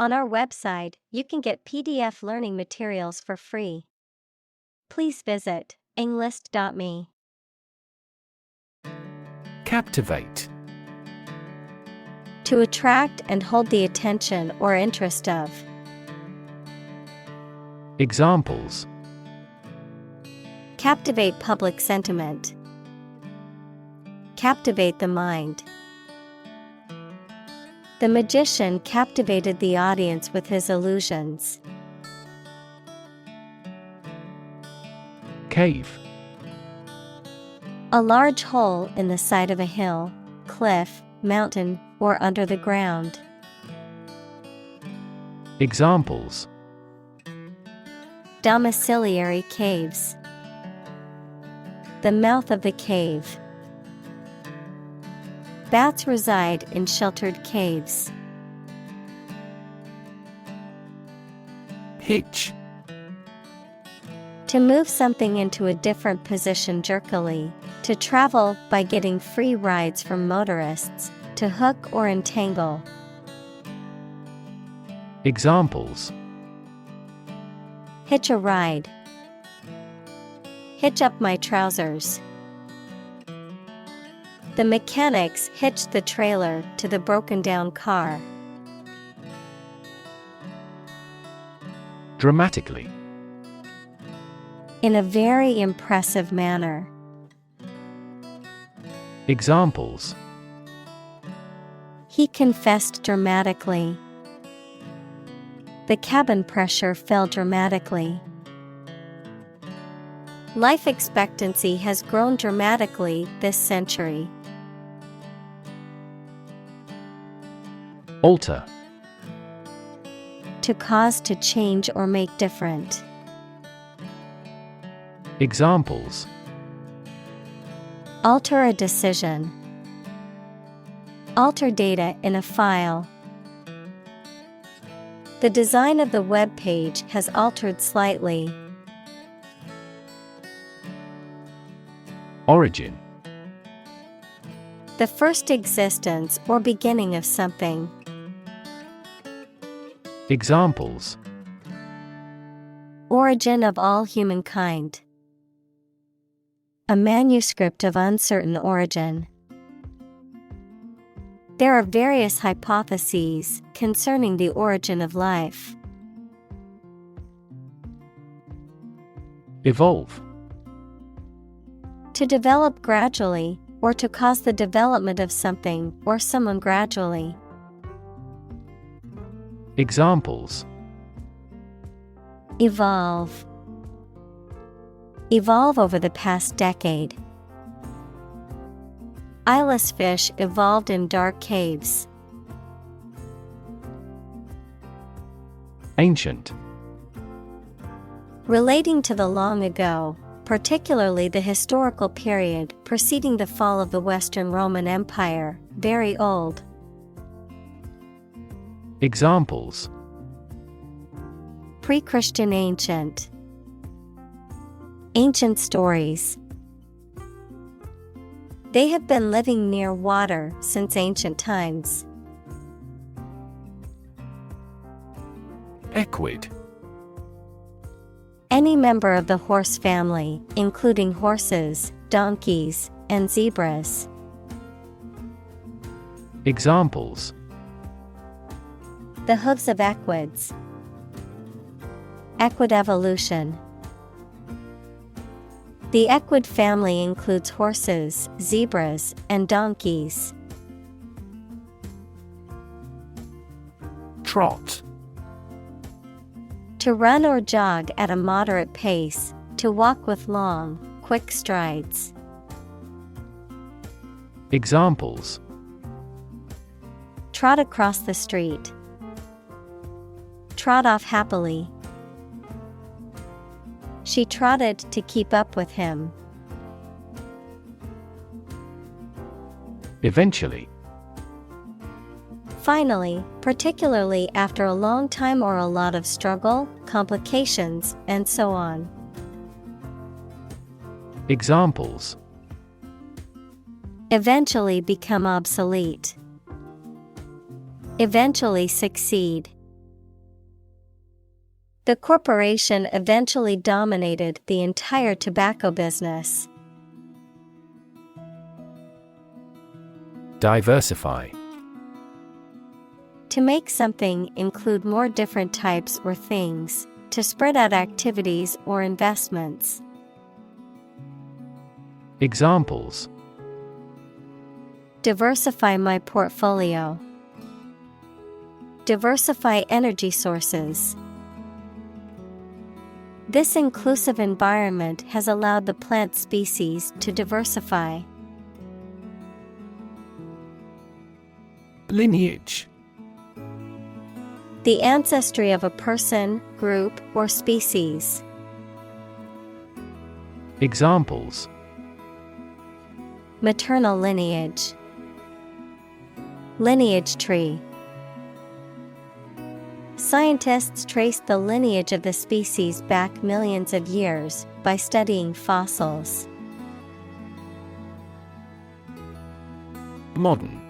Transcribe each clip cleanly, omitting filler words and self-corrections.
On our website, you can get PDF learning materials for free. Please visit englist.me. Captivate. To attract and hold the attention or interest of. Examples: Captivate public sentiment. Captivate the mind. The magician captivated the audience with his illusions. Cave. A large hole in the side of a hill, cliff, mountain, or under the ground. Examples: Domiciliary caves. The mouth of the cave. Bats reside in sheltered caves. Hitch. To move something into a different position jerkily. To travel by getting free rides from motorists. To hook or entangle. Examples: Hitch a ride. Hitch up my trousers. The mechanics hitched the trailer to the broken-down car. Dramatically. In a very impressive manner. Examples: He confessed dramatically. The cabin pressure fell dramatically. Life expectancy has grown dramatically this century. Alter. To cause to change or make different. Examples: Alter a decision. Alter data in a file. The design of the web page has altered slightly. Origin. The first existence or beginning of something. Examples: Origin of all humankind. A manuscript of uncertain origin. There are various hypotheses concerning the origin of life. Evolve. To develop gradually, or to cause the development of something or someone gradually. Examples: Evolve. Evolve over the past decade. Eyeless fish evolved in dark caves. Ancient. Relating to the long ago, particularly the historical period preceding the fall of the Western Roman Empire, very old. Examples: Pre-Christian ancient. Ancient stories. They have been living near water since ancient times. Equid. Any member of the horse family, including horses, donkeys, and zebras. Examples: The hooves of equids. Equid evolution. The equid family includes horses, zebras, and donkeys. Trot. To run or jog at a moderate pace, to walk with long, quick strides. Examples: Trot across the street. Trot off happily. She trotted to keep up with him. Eventually. Finally, particularly after a long time or a lot of struggle, complications, and so on. Examples: Eventually become obsolete. Eventually succeed. The corporation eventually dominated the entire tobacco business. Diversify. To make something include more different types or things, to spread out activities or investments. Examples: Diversify my portfolio. Diversify energy sources. This inclusive environment has allowed the plant species to diversify. Lineage. The ancestry of a person, group, or species. Examples: Maternal lineage. Lineage tree. Scientists traced the lineage of the species back millions of years by studying fossils. Modern.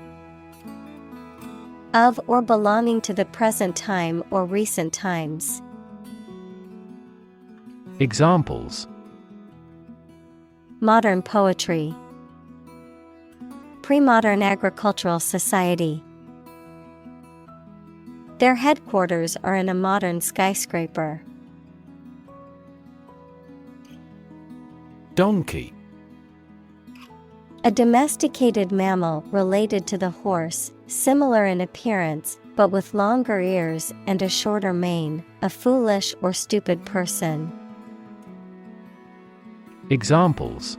Of or belonging to the present time or recent times. Examples: Modern poetry. Pre-modern agricultural society. Their headquarters are in a modern skyscraper. Donkey. A domesticated mammal related to the horse, similar in appearance, but with longer ears and a shorter mane, a foolish or stupid person. Examples: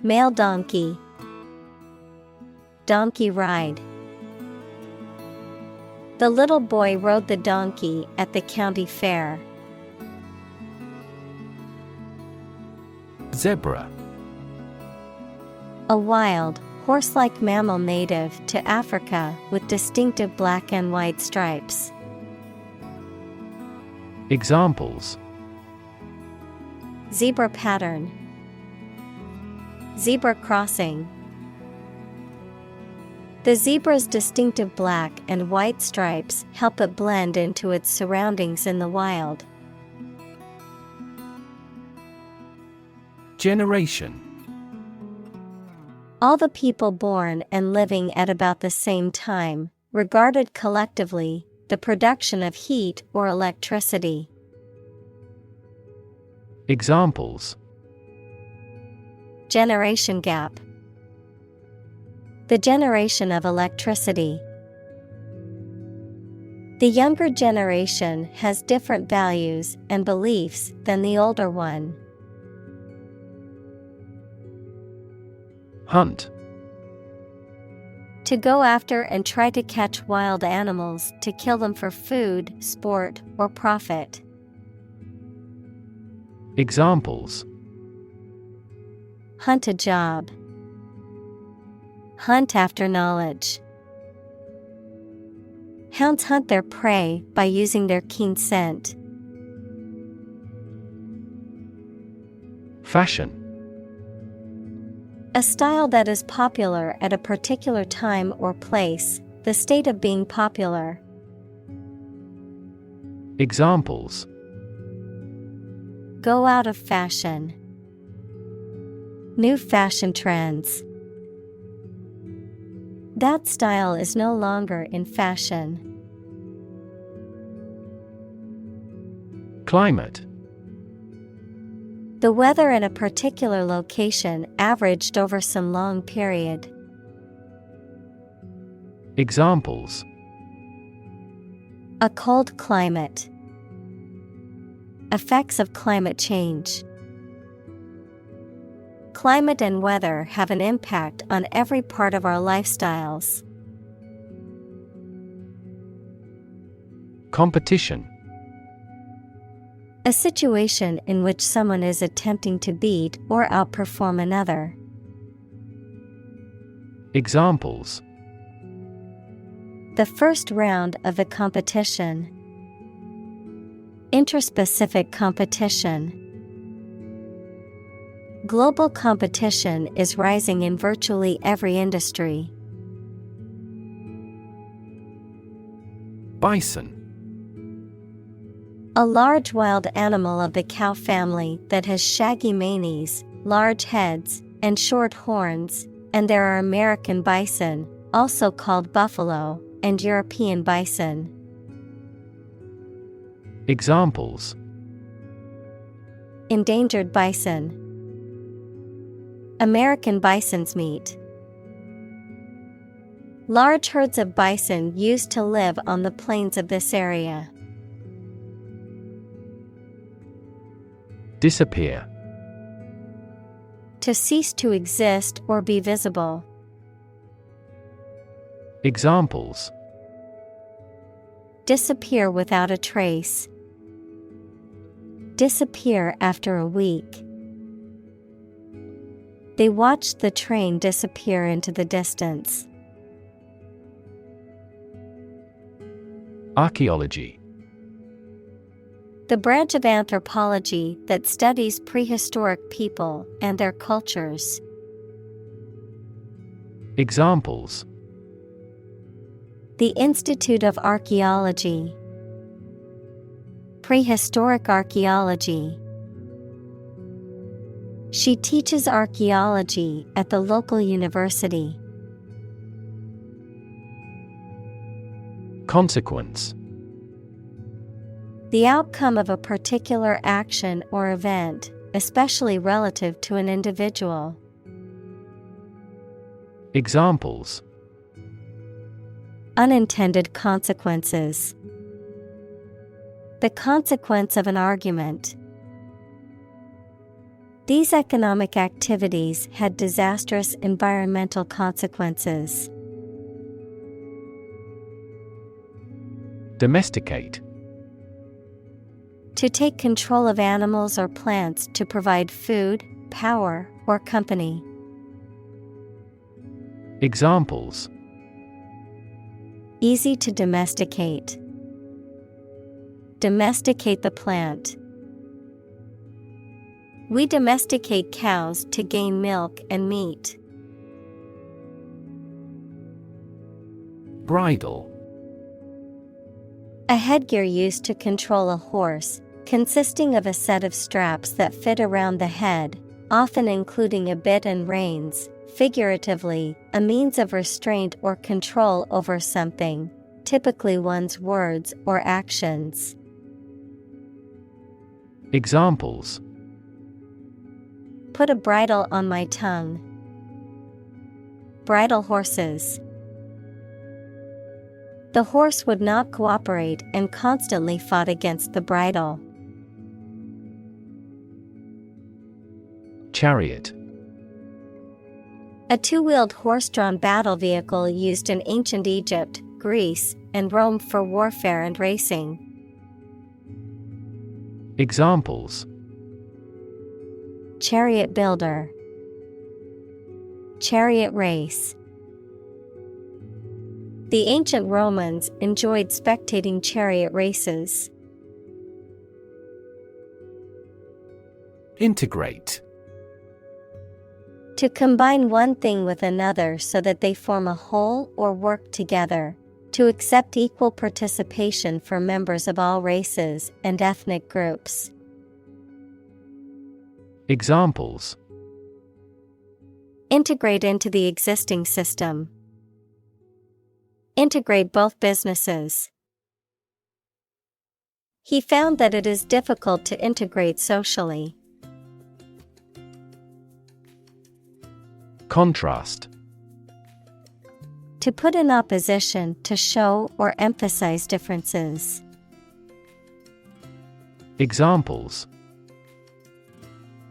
Male donkey. Donkey ride. The little boy rode the donkey at the county fair. Zebra. A wild, horse-like mammal native to Africa with distinctive black and white stripes. Examples: Zebra pattern. Zebra crossing. The zebra's distinctive black and white stripes help it blend into its surroundings in the wild. Generation. All the people born and living at about the same time, regarded collectively, the production of heat or electricity. Examples: Generation gap. The generation of electricity. The younger generation has different values and beliefs than the older one. Hunt. To go after and try to catch wild animals to kill them for food, sport, or profit. Examples: Hunt a job. Hunt after knowledge. Hounds hunt their prey by using their keen scent. Fashion. A style that is popular at a particular time or place, the state of being popular. Examples: Go out of fashion. New fashion trends. That style is no longer in fashion. Climate. The weather in a particular location averaged over some long period. Examples: A cold climate. Effects of climate change. Climate and weather have an impact on every part of our lifestyles. Competition. A situation in which someone is attempting to beat or outperform another. Examples: The first round of the competition. Interspecific competition. Global competition is rising in virtually every industry. Bison. A large wild animal of the cow family that has shaggy manes, large heads, and short horns, and there are American bison, also called buffalo, and European bison. Examples: Endangered bison. American bison's meat. Large herds of bison used to live on the plains of this area. Disappear. To cease to exist or be visible. Examples: Disappear without a trace. Disappear after a week. They watched the train disappear into the distance. Archaeology. The branch of anthropology that studies prehistoric people and their cultures. Examples: The Institute of Archaeology. Prehistoric archaeology. She teaches archaeology at the local university. Consequence. The outcome of a particular action or event, especially relative to an individual. Examples: Unintended consequences. The consequence of an argument. These economic activities had disastrous environmental consequences. Domesticate. To take control of animals or plants to provide food, power, or company. Examples: Easy to domesticate. Domesticate the plant. We domesticate cows to gain milk and meat. Bridle. A headgear used to control a horse, consisting of a set of straps that fit around the head, often including a bit and reins, figuratively, a means of restraint or control over something, typically one's words or actions. Examples: Put a bridle on my tongue. Bridle horses. The horse would not cooperate and constantly fought against the bridle. Chariot. A two-wheeled horse-drawn battle vehicle used in ancient Egypt, Greece, and Rome for warfare and racing. Examples: Chariot builder. Chariot race. The ancient Romans enjoyed spectating chariot races. Integrate. To combine one thing with another so that they form a whole or work together. To accept equal participation for members of all races and ethnic groups. Examples: Integrate into the existing system. Integrate both businesses. He found that it is difficult to integrate socially. Contrast. To put in opposition, to show or emphasize differences. Examples: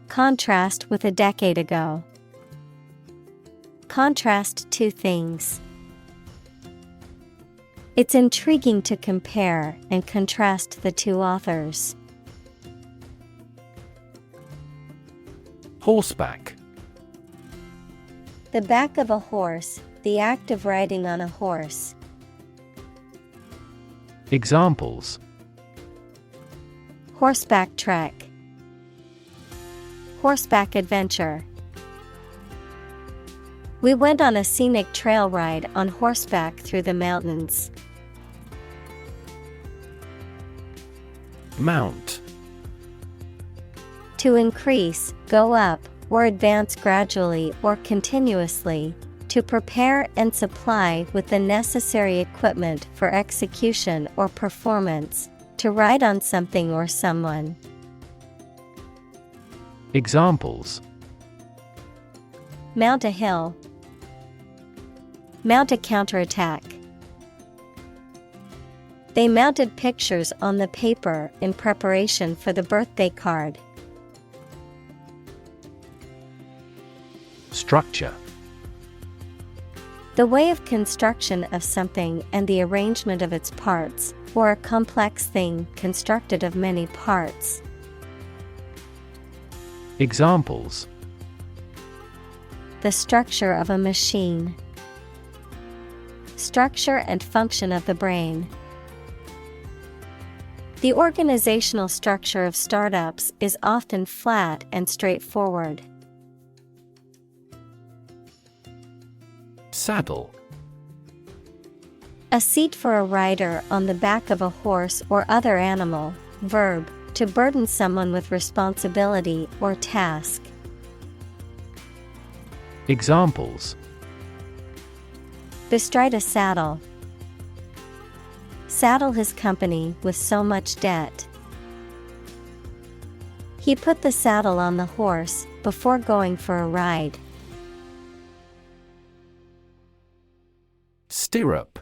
Contrast with a decade ago. Contrast two things. It's intriguing to compare and contrast the two authors. Horseback. The back of a horse, the act of riding on a horse. Examples: Horseback trek. Horseback adventure. We went on a scenic trail ride on horseback through the mountains. Mount. To increase, go up, or advance gradually or continuously, to prepare and supply with the necessary equipment for execution or performance, to ride on something or someone. Examples: Mount a hill. Mount a counterattack. They mounted pictures on the paper in preparation for the birthday card. Structure. The way of construction of something and the arrangement of its parts, or a complex thing constructed of many parts. Examples: The structure of a machine. Structure and function of the brain. The organizational structure of startups is often flat and straightforward. Saddle. A seat for a rider on the back of a horse or other animal. Verb, to burden someone with responsibility or task. Examples: Bestride a saddle. Saddle his company with so much debt. He put the saddle on the horse before going for a ride. Stirrup.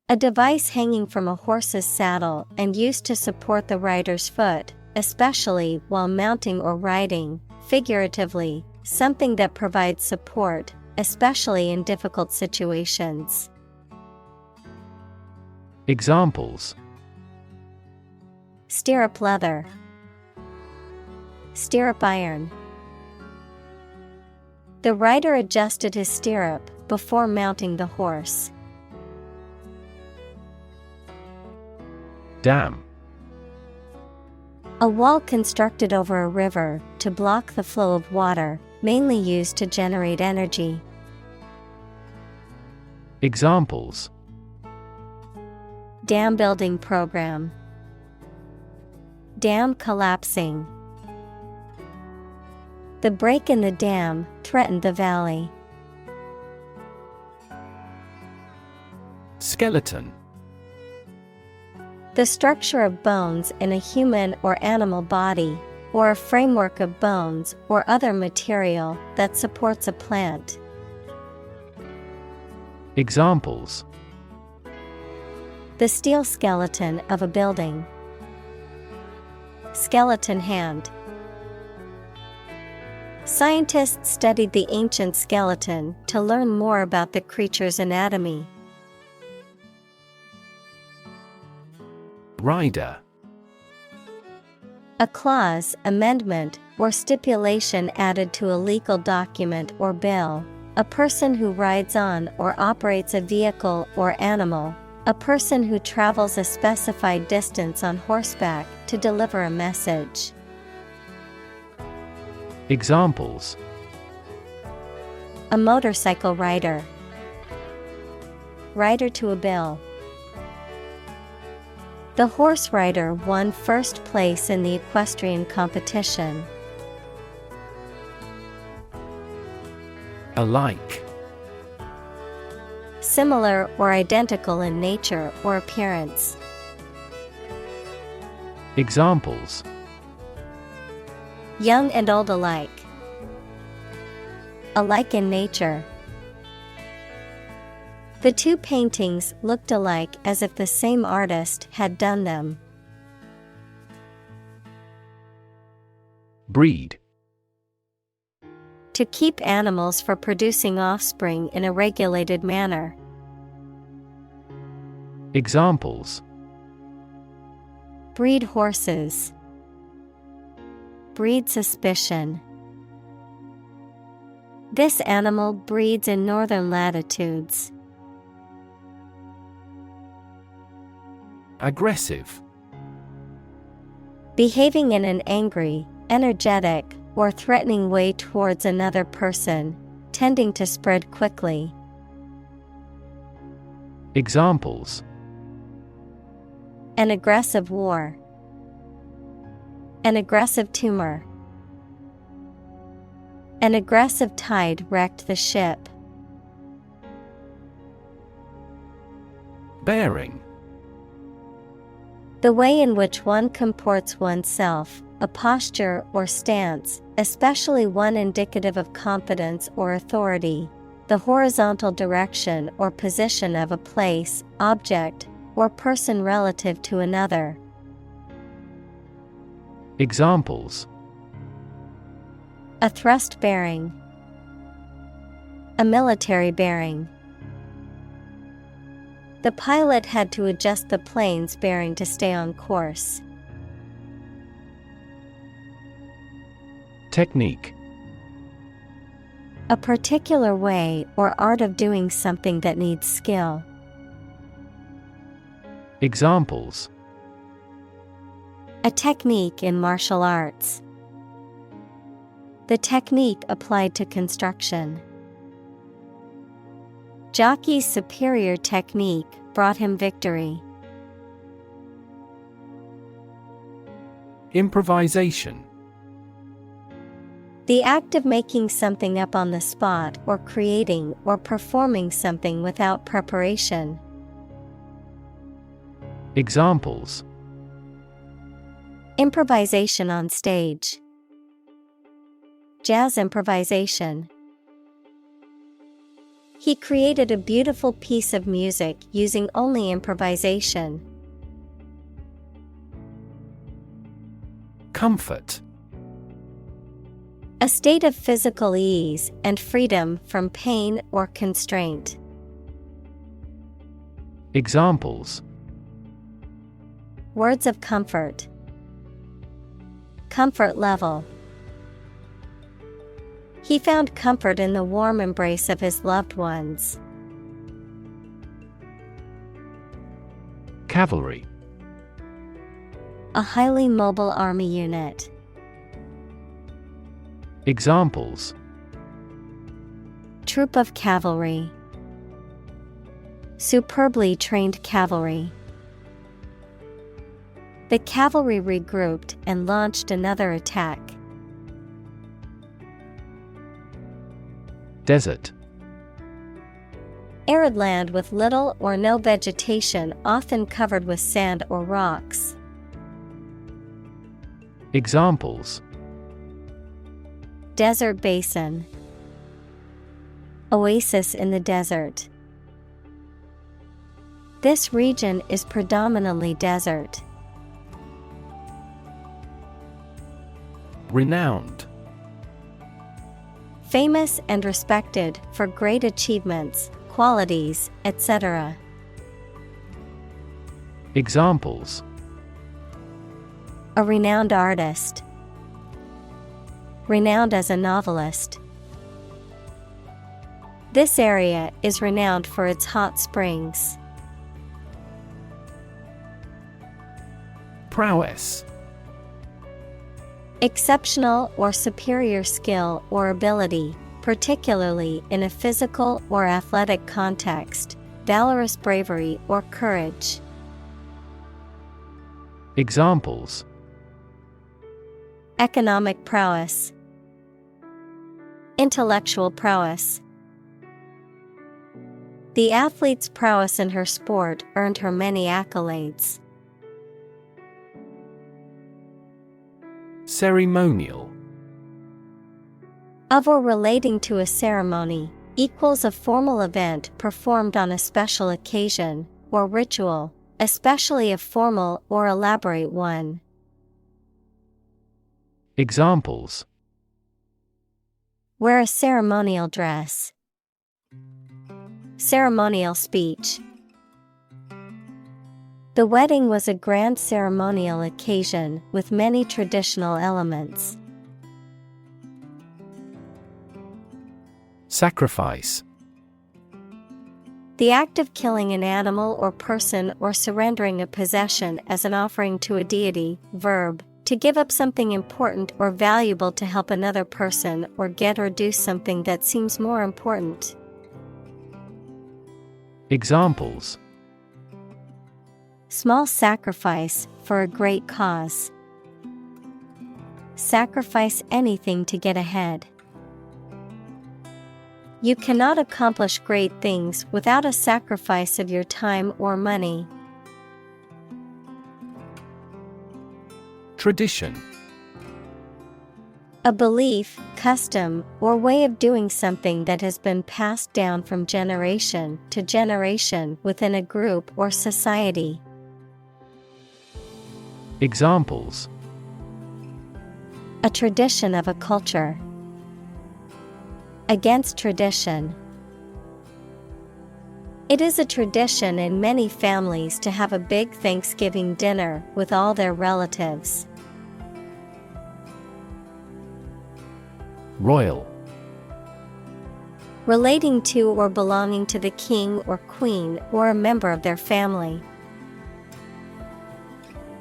A device hanging from a horse's saddle and used to support the rider's foot, especially while mounting or riding. Figuratively, something that provides support, especially in difficult situations. Examples: Stirrup leather. Stirrup iron. The rider adjusted his stirrup before mounting the horse. Dam. A wall constructed over a river to block the flow of water, mainly used to generate energy. Examples: Dam building program. Dam collapsing. The break in the dam threatened the valley. Skeleton. The structure of bones in a human or animal body, or a framework of bones or other material that supports a plant. Examples: The steel skeleton of a building. Skeleton hand. Scientists studied the ancient skeleton to learn more about the creature's anatomy. Rider. A clause, amendment, or stipulation added to a legal document or bill. A person who rides on or operates a vehicle or animal. A person who travels a specified distance on horseback to deliver a message. Examples: A motorcycle rider. Rider to a bill. The horse rider won first place in the equestrian competition. Alike. Similar or identical in nature or appearance. Examples: Young and old alike. Alike in nature. The two paintings looked alike as if the same artist had done them. Breed. To keep animals for producing offspring in a regulated manner. Examples: Breed horses. Breed suspicion. This animal breeds in northern latitudes. Aggressive. Behaving in an angry, energetic, or threatening way towards another person, tending to spread quickly. Examples: An aggressive war. An aggressive tumor. An aggressive tide wrecked the ship. Bearing. The way in which one comports oneself, a posture or stance, especially one indicative of confidence or authority, the horizontal direction or position of a place, object, or person relative to another. Examples: A thrust bearing. A military bearing. The pilot had to adjust the plane's bearing to stay on course. Technique. A particular way or art of doing something that needs skill. Examples: A technique in martial arts. The technique applied to construction. Jockey's superior technique brought him victory. Improvisation. The act of making something up on the spot or creating or performing something without preparation. Examples: Improvisation on stage. Jazz improvisation. He created a beautiful piece of music using only improvisation. Comfort. A state of physical ease and freedom from pain or constraint. Examples: Words of comfort. Comfort level. He found comfort in the warm embrace of his loved ones. Cavalry. A highly mobile army unit. Examples: Troop of cavalry. Superbly trained cavalry. The cavalry regrouped and launched another attack. Desert. Arid land with little or no vegetation, often covered with sand or rocks. Examples: Desert basin. Oasis in the desert. This region is predominantly desert. Renowned. Famous and respected for great achievements, qualities, etc. Examples: A renowned artist. Renowned as a novelist. This area is renowned for its hot springs. Prowess. Exceptional or superior skill or ability, particularly in a physical or athletic context, valorous bravery or courage. Examples: Economic prowess. Intellectual prowess. The athlete's prowess in her sport earned her many accolades. Ceremonial. Of or relating to a ceremony, equals a formal event performed on a special occasion, or ritual, especially a formal or elaborate one. Examples: Wear a ceremonial dress. Ceremonial speech. The wedding was a grand ceremonial occasion with many traditional elements. Sacrifice. The act of killing an animal or person or surrendering a possession as an offering to a deity. Verb, to give up something important or valuable to help another person or get or do something that seems more important. Examples: Small sacrifice for a great cause. Sacrifice anything to get ahead. You cannot accomplish great things without a sacrifice of your time or money. Tradition. A belief, custom, or way of doing something that has been passed down from generation to generation within a group or society. Examples. A tradition of a culture. Against tradition. It is a tradition in many families to have a big Thanksgiving dinner with all their relatives. Royal. Relating to or belonging to the king or queen or a member of their family.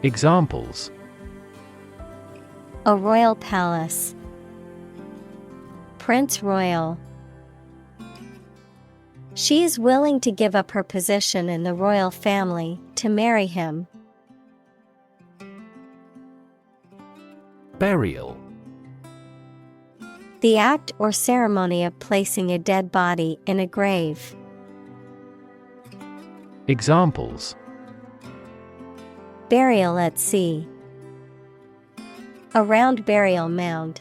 Examples. A royal palace. Prince Royal. She is willing to give up her position in the royal family to marry him. Burial. The act or ceremony of placing a dead body in a grave. Examples. Burial at sea. A round burial mound.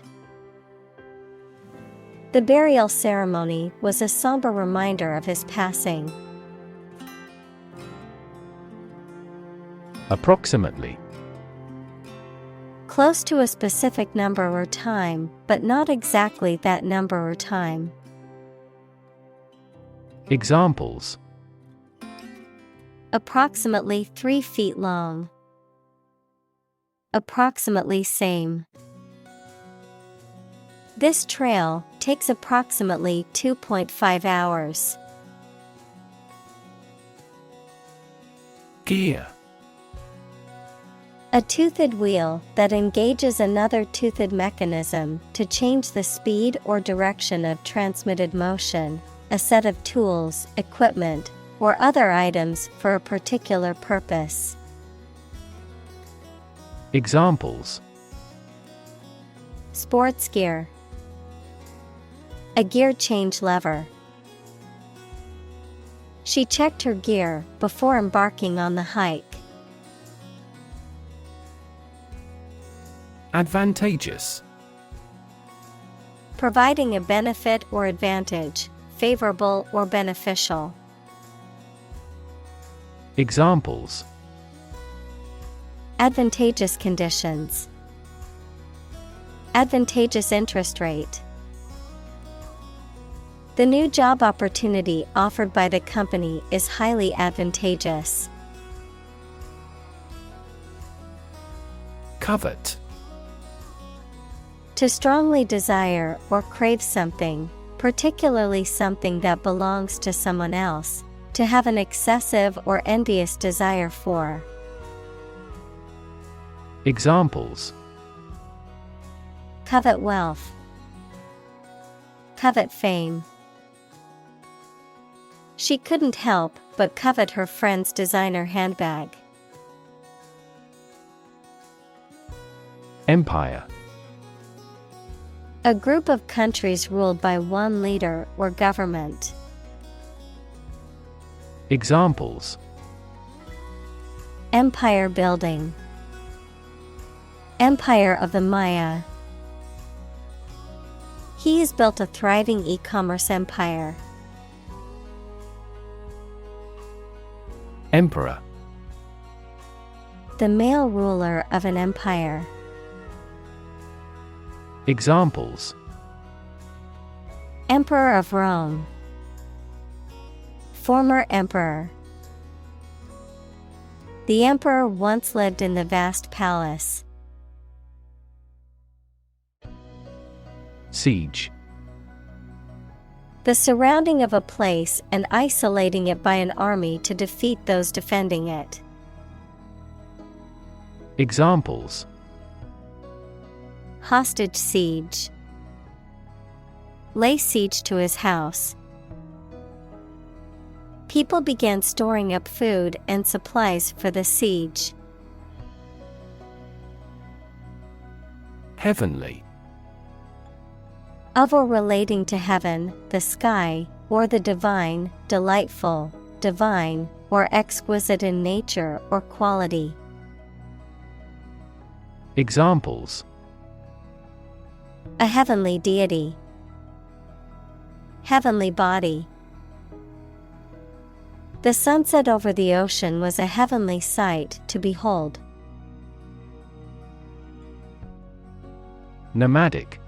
The burial ceremony was a somber reminder of his passing. Approximately. Close to a specific number or time, but not exactly that number or time. Examples. Approximately 3 feet long. Approximately same. This trail takes approximately 2.5 hours. Gear. A toothed wheel that engages another toothed mechanism to change the speed or direction of transmitted motion, a set of tools, equipment, or other items for a particular purpose. Examples. Sports gear. A gear change lever. She checked her gear before embarking on the hike. Advantageous. Providing a benefit or advantage, favorable or beneficial. Examples. Advantageous conditions. Advantageous interest rate. The new job opportunity offered by the company is highly advantageous. Covet. To strongly desire or crave something, particularly something that belongs to someone else, to have an excessive or envious desire for. Examples. Covet wealth. Covet fame. She couldn't help but covet her friend's designer handbag. Empire. A group of countries ruled by one leader or government. Examples. Empire building. Empire of the Maya. He has built a thriving e-commerce empire. Emperor. The male ruler of an empire. Examples. Emperor of Rome. Former emperor. The emperor once lived in the vast palace. Siege. The surrounding of a place and isolating it by an army to defeat those defending it. Examples. Hostage siege. Lay siege to his house. People began storing up food and supplies for the siege. Heavenly. Of or relating to heaven, the sky, or the divine, delightful, divine, or exquisite in nature or quality. Examples: A heavenly deity. Heavenly body. The sunset over the ocean was a heavenly sight to behold. Nomadic.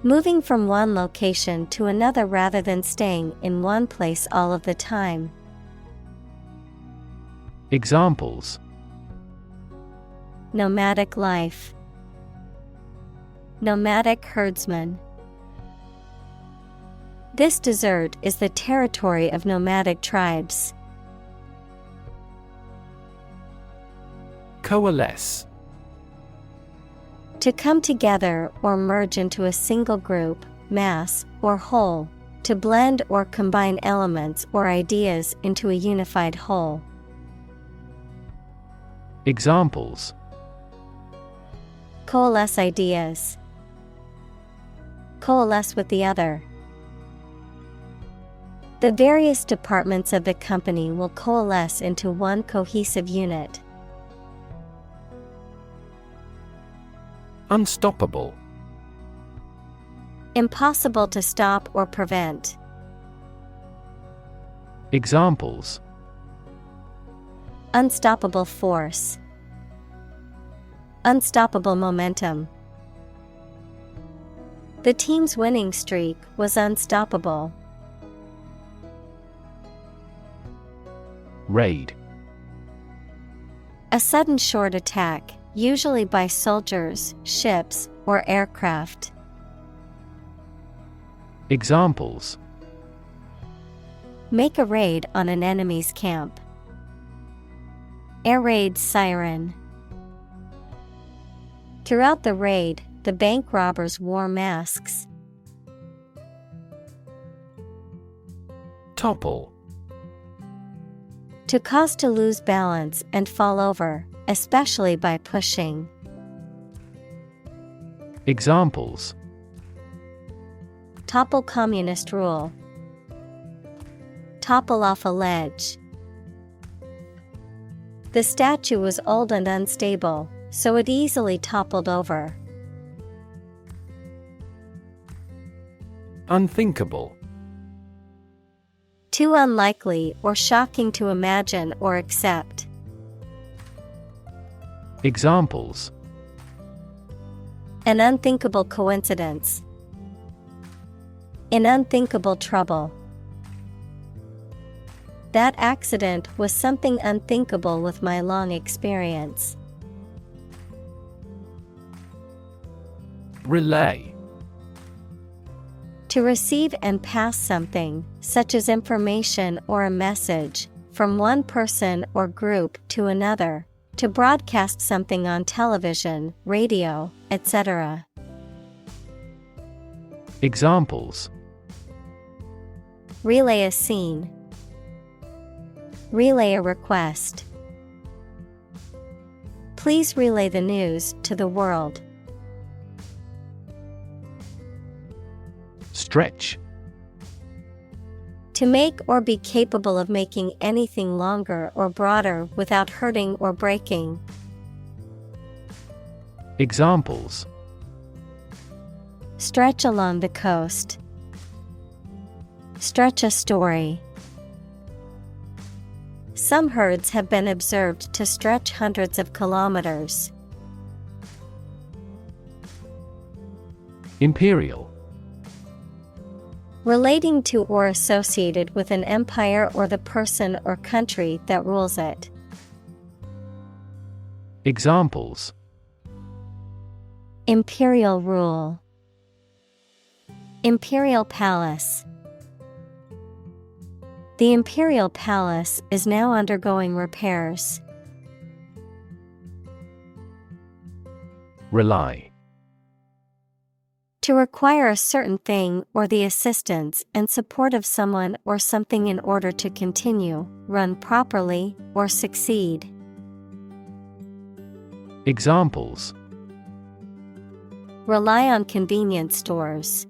Moving from one location to another rather than staying in one place all of the time. Examples: Nomadic life. Nomadic herdsman. This desert is the territory of nomadic tribes. Coalesce. To come together or merge into a single group, mass, or whole. To blend or combine elements or ideas into a unified whole. Examples: Coalesce ideas. Coalesce with the other. The various departments of the company will coalesce into one cohesive unit. Unstoppable. Impossible to stop or prevent. Examples: Unstoppable force. Unstoppable momentum. The team's winning streak was unstoppable. Raid. A sudden short attack, usually by soldiers, ships, or aircraft. Examples: Make a raid on an enemy's camp. Air raid siren. Throughout the raid, the bank robbers wore masks. Topple. To cause to lose balance and fall over, especially by pushing. Examples: Topple communist rule. Topple off a ledge. The statue was old and unstable, so it easily toppled over. Unthinkable. Too unlikely or shocking to imagine or accept. Examples: An unthinkable coincidence. In unthinkable trouble. That accident was something unthinkable with my long experience. Relay. To receive and pass something, such as information or a message, from one person or group to another. To broadcast something on television, radio, etc. Examples: Relay a scene. Relay a request. Please relay the news to the world. Stretch. To make or be capable of making anything longer or broader without hurting or breaking. Examples: Stretch along the coast. Stretch a story. Some herds have been observed to stretch hundreds of kilometers. Imperial. Relating to or associated with an empire or the person or country that rules it. Examples: Imperial rule. Imperial palace. The imperial palace is now undergoing repairs. Rely. To require a certain thing or the assistance and support of someone or something in order to continue, run properly, or succeed. Examples: Rely on convenience stores.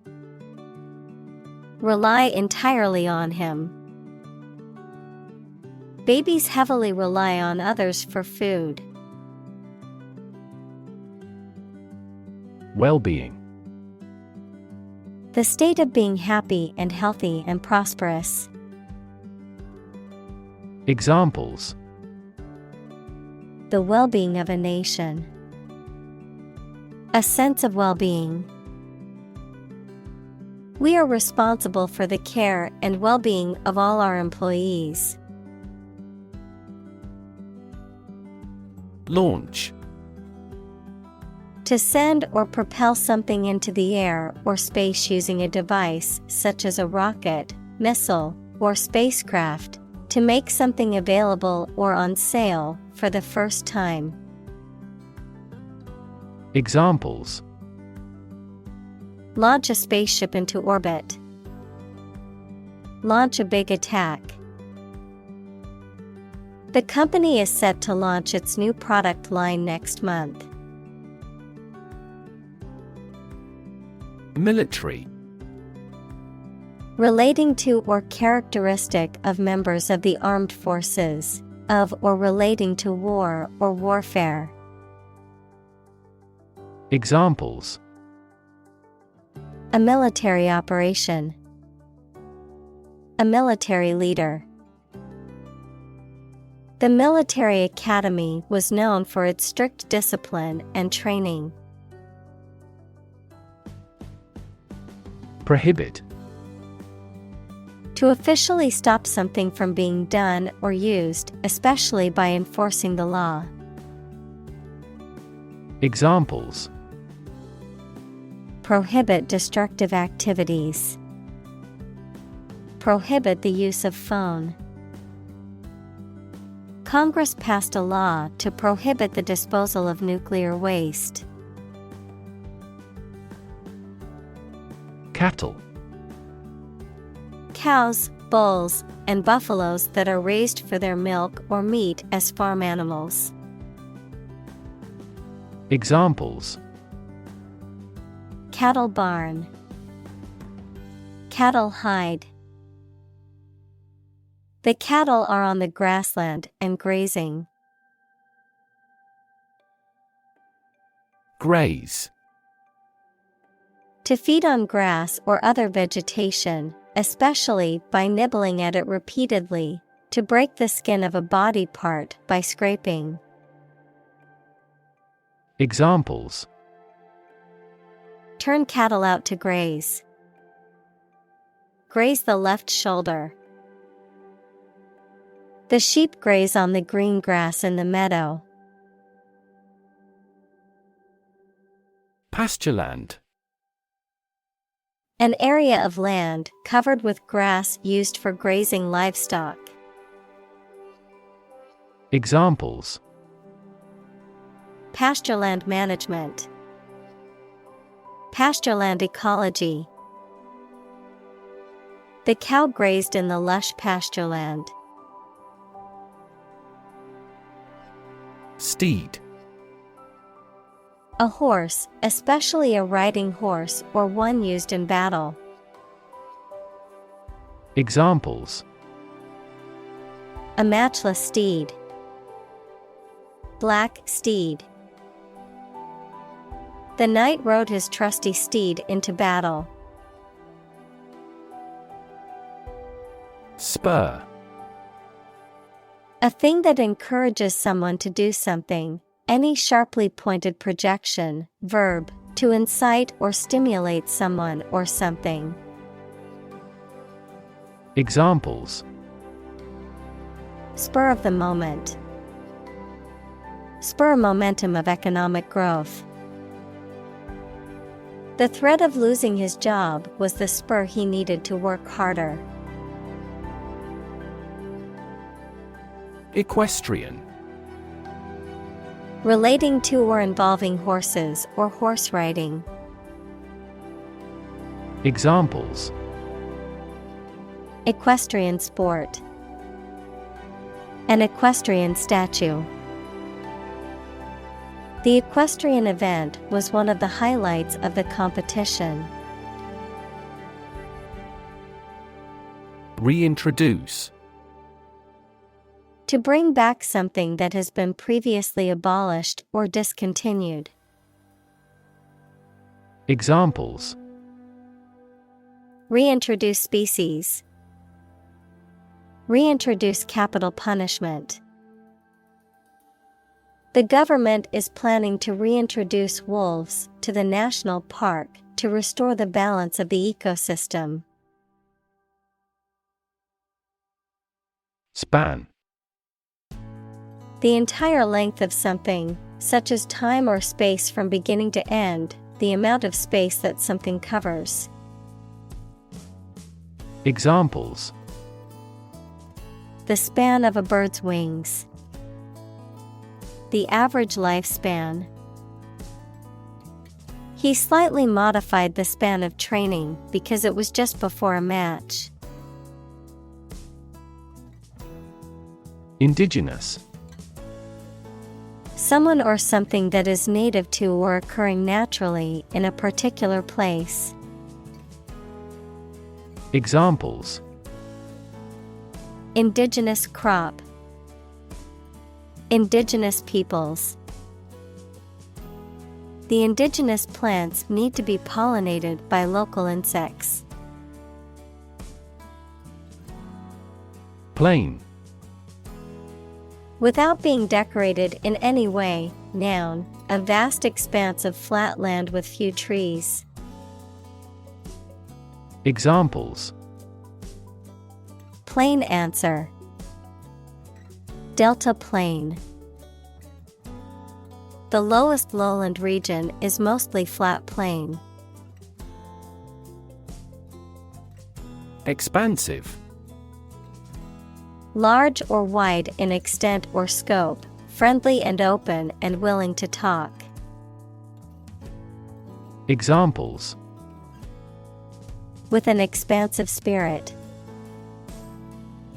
Rely entirely on him. Babies heavily rely on others for food. Well-being. The state of being happy and healthy and prosperous. Examples: The well-being of a nation. A sense of well-being. We are responsible for the care and well-being of all our employees. Launch. To send or propel something into the air or space using a device such as a rocket, missile, or spacecraft. To make something available or on sale for the first time. Examples: Launch a spaceship into orbit. Launch a big attack. The company is set to launch its new product line next month. Military. Relating to or characteristic of members of the armed forces, of or relating to war or warfare. Examples: A military operation. A military leader. The military academy was known for its strict discipline and training. Prohibit. To officially stop something from being done or used, especially by enforcing the law. Examples: Prohibit destructive activities. Prohibit the use of phone. Congress passed a law to prohibit the disposal of nuclear waste. Cattle. Cows, bulls, and buffaloes that are raised for their milk or meat as farm animals. Examples: Cattle barn. Cattle hide. The cattle are on the grassland and grazing. Graze. To feed on grass or other vegetation, especially by nibbling at it repeatedly, to break the skin of a body part by scraping. Examples: Turn cattle out to graze. Graze the left shoulder. The sheep graze on the green grass in the meadow. Pastureland. An area of land covered with grass used for grazing livestock. Examples: Pastureland management. Pastureland ecology. The cow grazed in the lush pastureland. Steed. A horse, especially a riding horse or one used in battle. Examples: A matchless steed. Black steed. The knight rode his trusty steed into battle. Spur. A thing that encourages someone to do something. Any sharply pointed projection, verb, to incite or stimulate someone or something. Examples: Spur of the moment. Spur momentum of economic growth. The threat of losing his job was the spur he needed to work harder. Equestrian. Relating to or involving horses or horse riding. Examples: equestrian sport, an equestrian statue. The equestrian event was one of the highlights of the competition. Reintroduce. To bring back something that has been previously abolished or discontinued. Examples: Reintroduce species. Reintroduce capital punishment. The government is planning to reintroduce wolves to the national park to restore the balance of the ecosystem. Span. The entire length of something, such as time or space from beginning to end, the amount of space that something covers. Examples: The span of a bird's wings. The average lifespan. He slightly modified the span of training because it was just before a match. Indigenous. Someone or something that is native to or occurring naturally in a particular place. Examples: Indigenous crop. Indigenous peoples. The indigenous plants need to be pollinated by local insects. Plain. Without being decorated in any way, noun, a vast expanse of flat land with few trees. Examples: Plain answer. Delta plain. The lowest lowland region is mostly flat plain. Expansive. Large or wide in extent or scope, friendly and open and willing to talk. Examples: With an expansive spirit.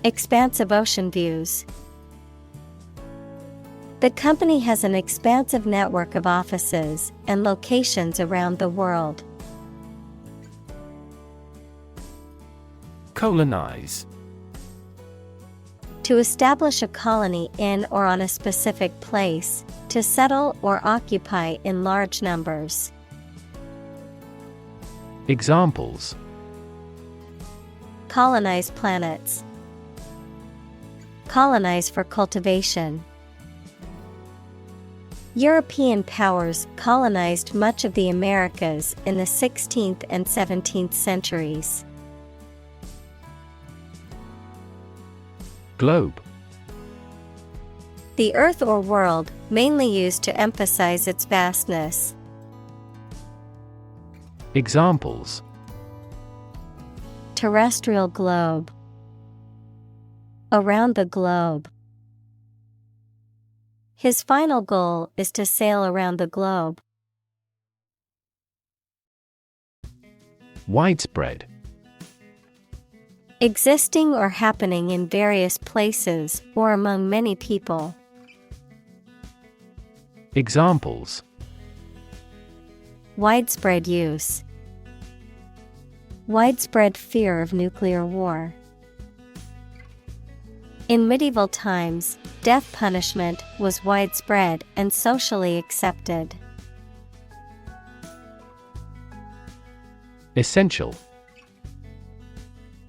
Expansive ocean views. The company has an expansive network of offices and locations around the world. Colonize. To establish a colony in or on a specific place, to settle or occupy in large numbers. Examples: Colonize planets. Colonize for cultivation. European powers colonized much of the Americas in the 16th and 17th centuries. Globe. The earth or world, mainly used to emphasize its vastness. Examples: Terrestrial globe. Around the globe. His final goal is to sail around the globe. Widespread. Existing or happening in various places or among many people. Examples: Widespread use. Widespread fear of nuclear war. In medieval times, death punishment was widespread and socially accepted. Essential.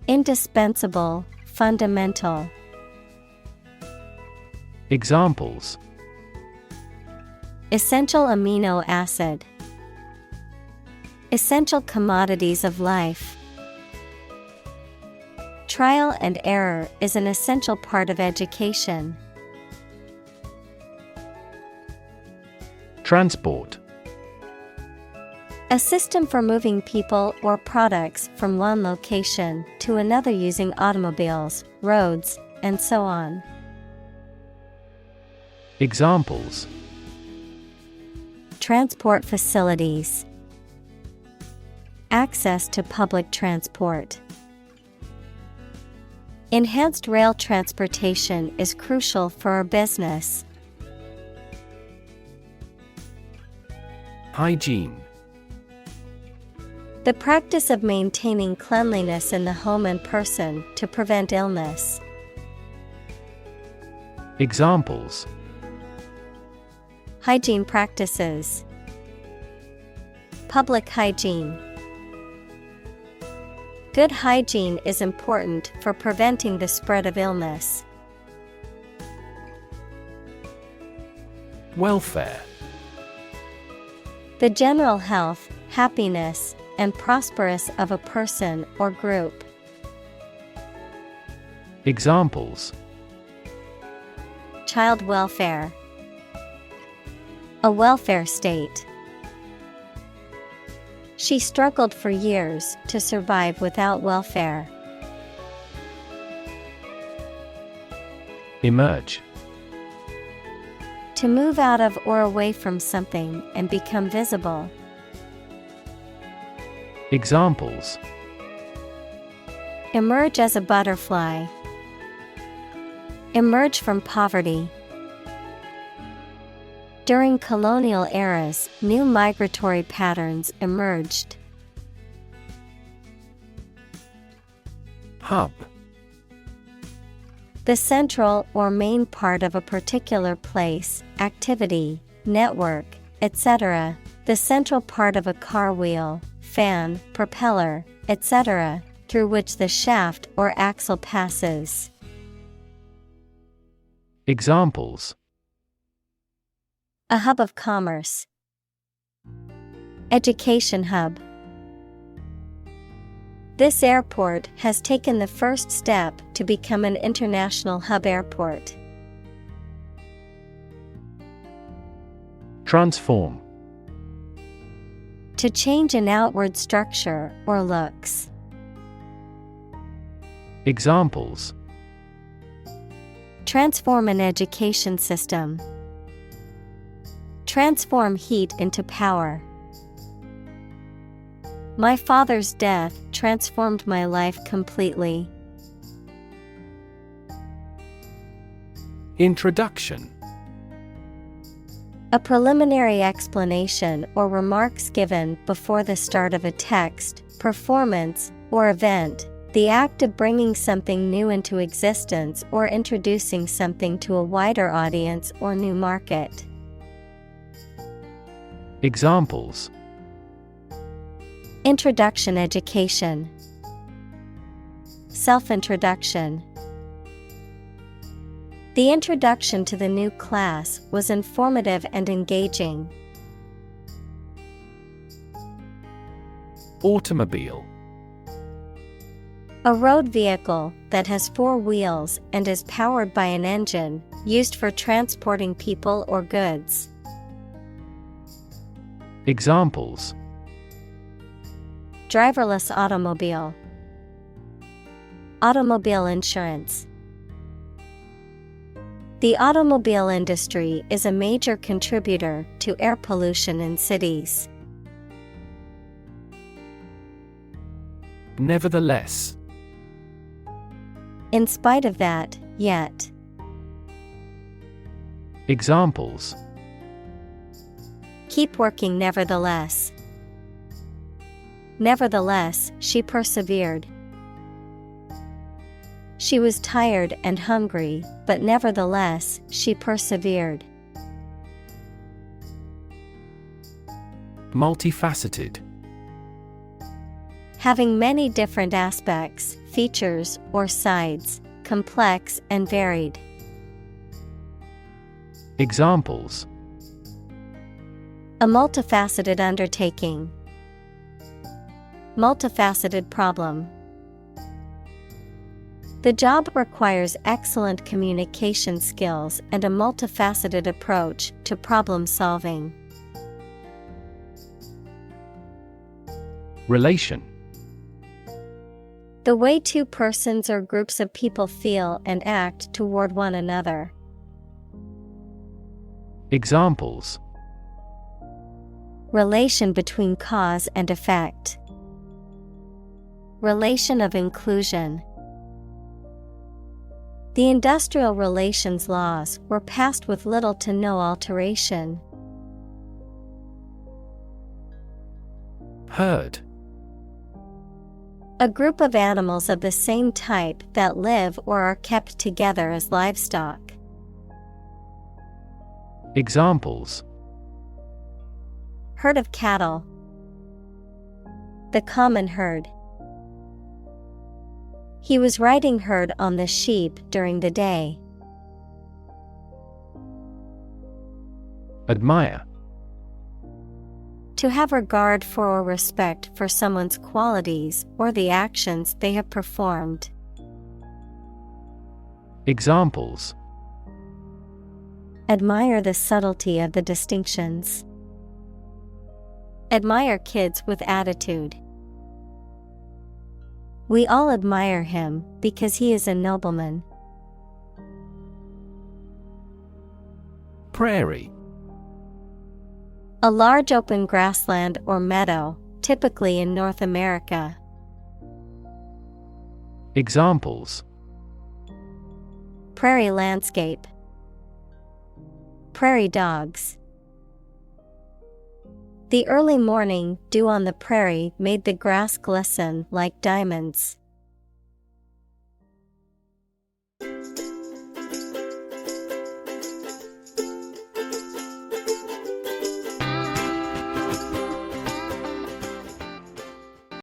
Indispensable, fundamental. Examples: Essential amino acid. Essential commodities of life. Trial and error is an essential part of education. Transport. A system for moving people or products from one location to another using automobiles, roads, and so on. Examples: Transport facilities. access to public transport. Enhanced rail transportation is crucial for our business. Hygiene. The practice of maintaining cleanliness in the home and person to prevent illness. Examples: hygiene practices, public hygiene. Good hygiene is important for preventing the spread of illness. Welfare. The general health, happiness, and prosperous of a person or group. Examples: child welfare, a welfare state. She struggled for years to survive without welfare. Emerge. To move out of or away from something and become visible. Examples: emerge as a butterfly, emerge from poverty. During colonial eras, new migratory patterns emerged. Hub. The central or main part of a particular place, activity, network, etc. The central part of a car wheel, fan, propeller, etc., through which the shaft or axle passes. Examples: a hub of commerce, education hub. This airport has taken the first step to become an international hub airport. Transform. To change an outward structure or looks. Examples: transform an education system, transform heat into power. My father's death transformed my life completely. Introduction. A preliminary explanation or remarks given before the start of a text, performance, or event. The act of bringing something new into existence or introducing something to a wider audience or new market. Examples: introduction education, self-introduction. The introduction to the new class was informative and engaging. Automobile. A road vehicle that has four wheels and is powered by an engine, used for transporting people or goods. Examples: driverless automobile, automobile insurance. The automobile industry is a major contributor to air pollution in cities. Nevertheless. In spite of that, yet. Examples: keep working nevertheless. Nevertheless, she persevered. She was tired and hungry, but nevertheless, she persevered. Multifaceted. Having many different aspects, features, or sides, complex and varied. Examples: a multifaceted undertaking. Multifaceted problem. The job requires excellent communication skills and a multifaceted approach to problem solving. Relation. The way two persons or groups of people feel and act toward one another. Examples: relation between cause and effect. Relation of inclusion. The industrial relations laws were passed with little to no alteration. Herd. A group of animals of the same type that live or are kept together as livestock. Examples: Herd of cattle. The common herd. He was riding herd on the sheep during the day. Admire. To have regard for or respect for someone's qualities or the actions they have performed. Examples: Admire the subtlety of the distinctions. Admire kids with attitude. We all admire him because he is a nobleman. Prairie. A large open grassland or meadow, typically in North America. Examples: Prairie landscape. Prairie dogs. The early morning dew on the prairie made the grass glisten like diamonds.